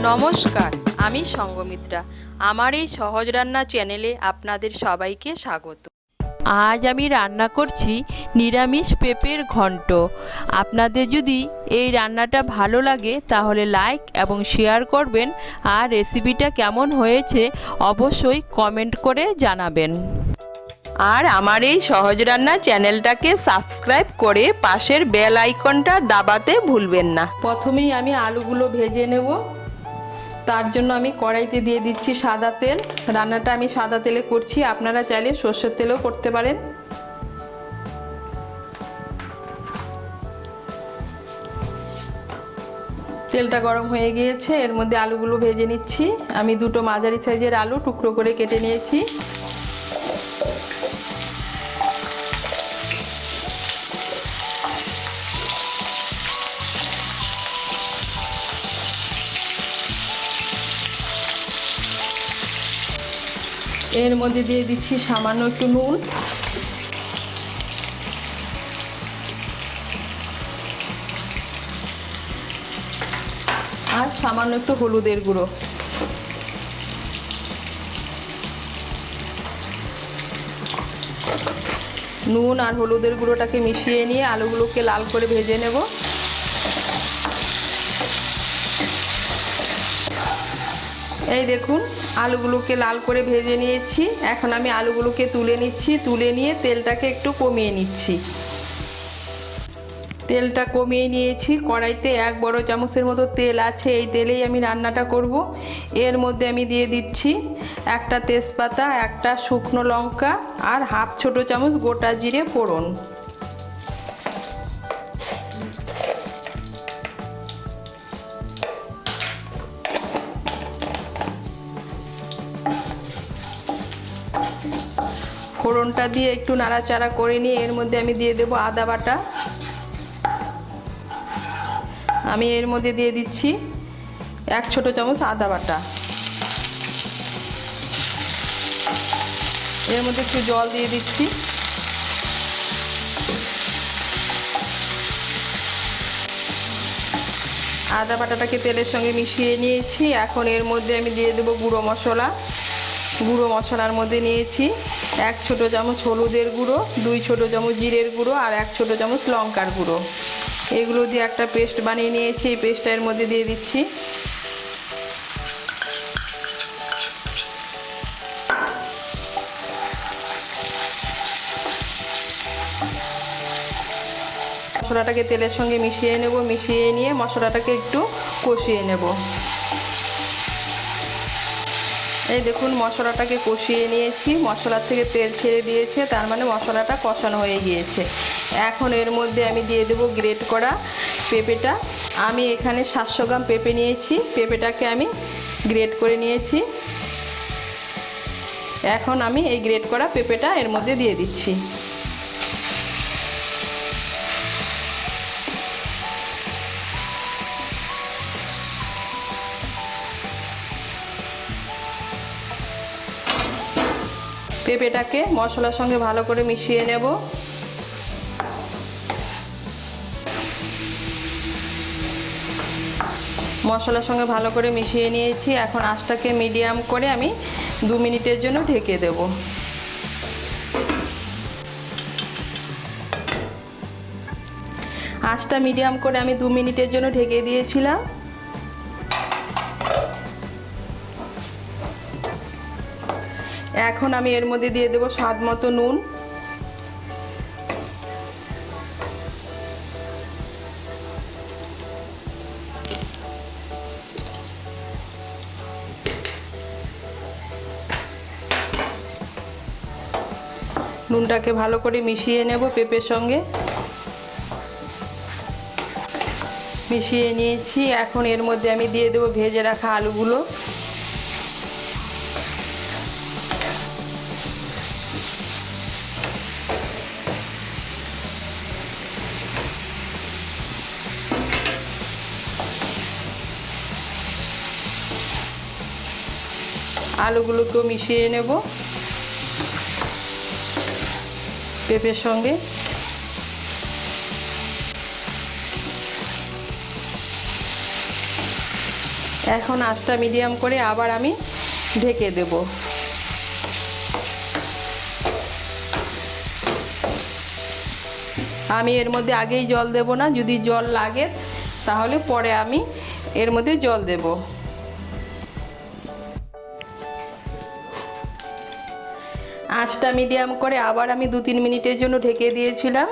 নমস্কার, আমি সঙ্গমিত্রা। আমার এই সহজ রান্না চ্যানেলে আপনাদের সবাইকে স্বাগত। আজ আমি রান্না করছি নিরামিষ পেঁপের ঘন্ট। আপনাদের যদি এই রান্নাটা ভালো লাগে তাহলে লাইক এবং শেয়ার করবেন, আর রেসিপিটা কেমন হয়েছে অবশ্যই কমেন্ট করে জানাবেন। আর আমার এই সহজ রান্না চ্যানেলটাকে সাবস্ক্রাইব করে পাশের বেল আইকনটা দাবাতে ভুলবেন না। প্রথমেই আমি আলুগুলো ভেজে নেব। তার জন্য আমি কড়াইতে দিয়ে দিচ্ছি সাদা তেল। রান্নাটা আমি সাদা তেলে করছি, আপনারা চাইলে সরষের তেলেও করতে পারেন। তেলটা গরম হয়ে গিয়েছে, এর মধ্যে আলুগুলো ভেজে নিচ্ছি। আমি দুটো মাঝারি সাইজের আলু টুকরো করে কেটে নিয়েছি। এর মধ্যে দিয়ে দিচ্ছি সামান্য একটু নুন, আর সামান্য একটু হলুদের গুঁড়ো। নুন আর হলুদের গুঁড়োটাকে মিশিয়ে নিয়ে আলুগুলোকে লাল করে ভেজে নেব। এই দেখুন, আলুগুলোকে লাল করে ভেজে নিয়েছি। এখন আমি আলুগুলোকে তুলে নিচ্ছি। তুলে নিয়ে তেলটাকে একটু কমিয়ে নিচ্ছি। তেলটা কমিয়ে নিয়েছি। কড়াইতে 1 বড় চামচের মতো তেল আছে। এই তেলেই আমি রান্নাটা করব। এর মধ্যে আমি দিয়ে দিচ্ছি একটা তেজপাতা, একটা শুকনো লঙ্কা আর হাফ ছোট চামচ গোটা জিরে ফোড়ন। ফোড়নটা দিয়ে একটু নাড়াচাড়া করে নিয়ে এর মধ্যে আমি দিয়ে দেব আদা বাটা। আমি এর মধ্যে দিয়ে দিচ্ছি 1 ছোট চামচ আদা বাটা। এর মধ্যে একটু জল দিয়ে দিচ্ছি। আদা বাটাটাকে তেলের সঙ্গে মিশিয়ে নিয়েছি। এখন এর মধ্যে আমি দিয়ে দেব গুঁড়ো মশলা। গুঁড়ো মশলার মধ্যে নিয়েছি 1 ছোট চামচ হলুদের গুঁড়ো, 2 ছোট চামচ জিরের গুঁড়ো আর 1 ছোট চামচ লঙ্কার গুঁড়ো। এগুলো দিয়ে একটা পেস্ট বানিয়ে নিয়েছি। এই পেস্টটা এর মধ্যে দিয়ে দিচ্ছি। মশলাটাকে তেলের সঙ্গে মিশিয়ে নেব। মিশিয়ে নিয়ে মশলাটাকে একটু কষিয়ে নেব। এই দেখুন, মশলাটাকে কষিয়ে নিয়েছি। মশলার থেকে তেল ছেড়ে দিয়েছে, তার মানে মশলাটা কষানো হয়ে গিয়েছে। এখন এর মধ্যে আমি দিয়ে দেব গ্রেট করা পেঁপেটা। আমি এখানে 700 গ্রাম পেঁপে নিয়েছি। পেঁপেটাকে আমি গ্রেট করে নিয়েছি। এখন আমি এই গ্রেট করা পেঁপেটা এর মধ্যে দিয়ে দিচ্ছি। পেঁপেটাকে মশলার সঙ্গে ভালো করে মিশিয়ে নেব। মশলার সঙ্গে ভালো করে মিশিয়ে নিয়েছি। এখন আঁচটাকে মিডিয়াম করে আমি 2 মিনিটের জন্য ঢেকে দেব। আঁচটা মিডিয়াম করে আমি 2 মিনিটের জন্য ঢেকে দিয়েছিলাম। এখন আমি এর মধ্যে দিয়ে দেব স্বাদ মতো নুন। নুনটাকে ভালো করে মিশিয়ে নেব পেঁপের সঙ্গে। মিশিয়ে নিয়েছি। এখন এর মধ্যে আমি দিয়ে দেব ভেজে রাখা আলুগুলো। আলুগুলোকেও মিশিয়ে নেব পেঁপের সঙ্গে। এখন আঁচটা মিডিয়াম করে আবার আমি ঢেকে দেব। আমি এর মধ্যে আগেই জল দেব না, যদি জল লাগে তাহলে পরে আমি এর মধ্যে জল দেব। আঁচটা মিডিয়াম করে আবার আমি 2-3 মিনিটের জন্য ঢেকে দিয়েছিলাম।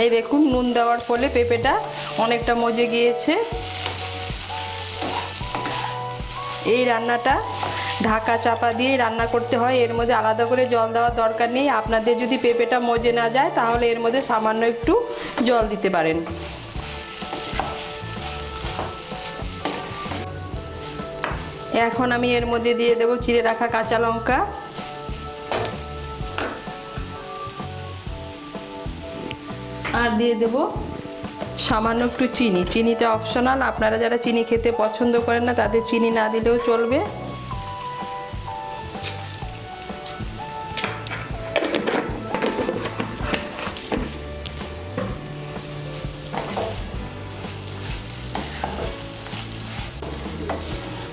এই দেখুন, নুন দেওয়ার ফলে পেঁপেটা অনেকটা মজে গিয়েছে। এই রান্নাটা ঢাকা চাপা দিয়ে রান্না করতে হয়, এর মধ্যে আলাদা করে জল দেওয়ার দরকার নেই। আপনাদের যদি পেঁপেটা মজে না যায় তাহলে এর মধ্যে সামান্য একটু জল দিতে পারেন। এখন আমি এর মধ্যে দিয়ে দেব চিড়ে রাখা কাঁচা লঙ্কা, আর দিয়ে দেব সামান্য একটু চিনি। চিনিটা অপশনাল, আপনারা যারা চিনি খেতে পছন্দ করেন না তাদের চিনি না দিলেও চলবে।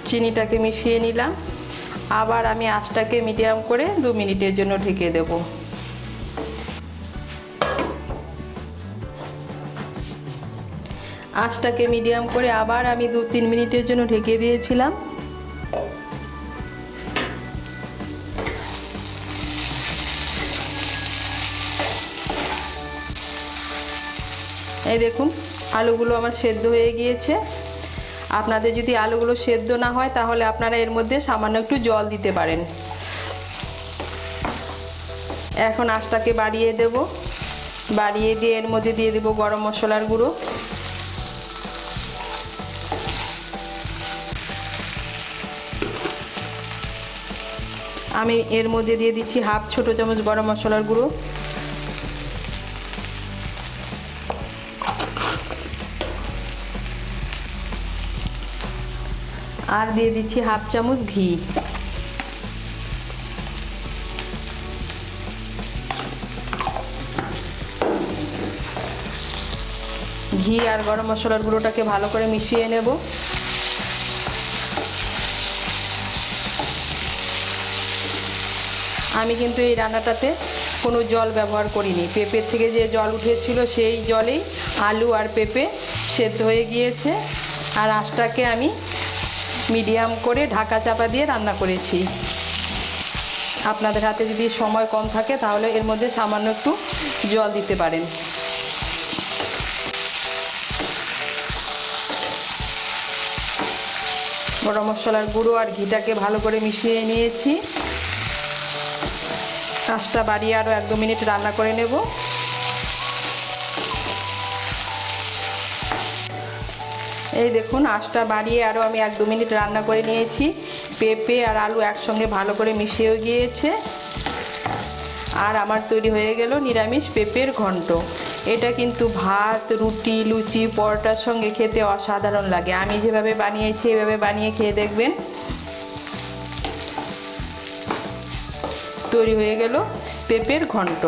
চিনিটাকে মিশিয়ে নিলাম। আবার আমি আঁচটাকে মিডিয়াম করে 2 মিনিটের জন্য ঢেকে দেব। আঁচটাকে মিডিয়াম করে আবার আমি 2-3 মিনিটের জন্য ঢেকে দিয়েছিলাম। এই দেখুন, আলুগুলো আমার সেদ্ধ হয়ে গিয়েছে। আপনাদের যদি আলুগুলো সেদ্ধ না হয় তাহলে আপনারা এর মধ্যে সামান্য একটু জল দিতে পারেন। এখন আঁচটাকে বাড়িয়ে দেব। বাড়িয়ে দিয়ে এর মধ্যে দিয়ে দেব গরম মশলার গুঁড়ো, আমি এর মধ্যে দিয়ে দিচ্ছি 1/2 ছোট চামচ গরম মশলার গুঁড়ো, আর দিয়ে দিচ্ছি 1/2 চামচ ঘি। ঘি আর গরম মশলার গুঁড়োটাকে ভালো করে মিশিয়ে নেব। আমি কিন্তু এই রান্নাটাতে কোনো জল ব্যবহার করিনি। পেঁপের থেকে যে জল উঠেছিল সেই জলেই আলু আর পেঁপে সেদ্ধ হয়ে গিয়েছে। আর আঁচটাকে আমি মিডিয়াম করে ঢাকা চাপা দিয়ে রান্না করেছি। আপনাদের হাতে যদি সময় কম থাকে তাহলে এর মধ্যে সামান্য একটু জল দিতে পারেন। গরম মশলার গুঁড়ো আর ঘিটাকে ভালো করে মিশিয়ে নিয়েছি। আঁচটা বাড়িয়ে আরও 1-2 মিনিট রান্না করে নেব। এই দেখুন, আঁচটা বাড়িয়ে আরও আমি 1-2 মিনিট রান্না করে নিয়েছি। পেঁপে আর আলু একসঙ্গে ভালো করে মিশিয়ে গিয়েছে। আর আমার তৈরি হয়ে গেল নিরামিষ পেঁপের ঘন্ট। এটা কিন্তু ভাত, রুটি, লুচি, পরোটার সঙ্গে খেতে অসাধারণ লাগে। আমি যেভাবে বানিয়েছি এভাবে বানিয়ে খেয়ে দেখবেন। তৈরি হয়ে গেল পেঁপের ঘন্ট।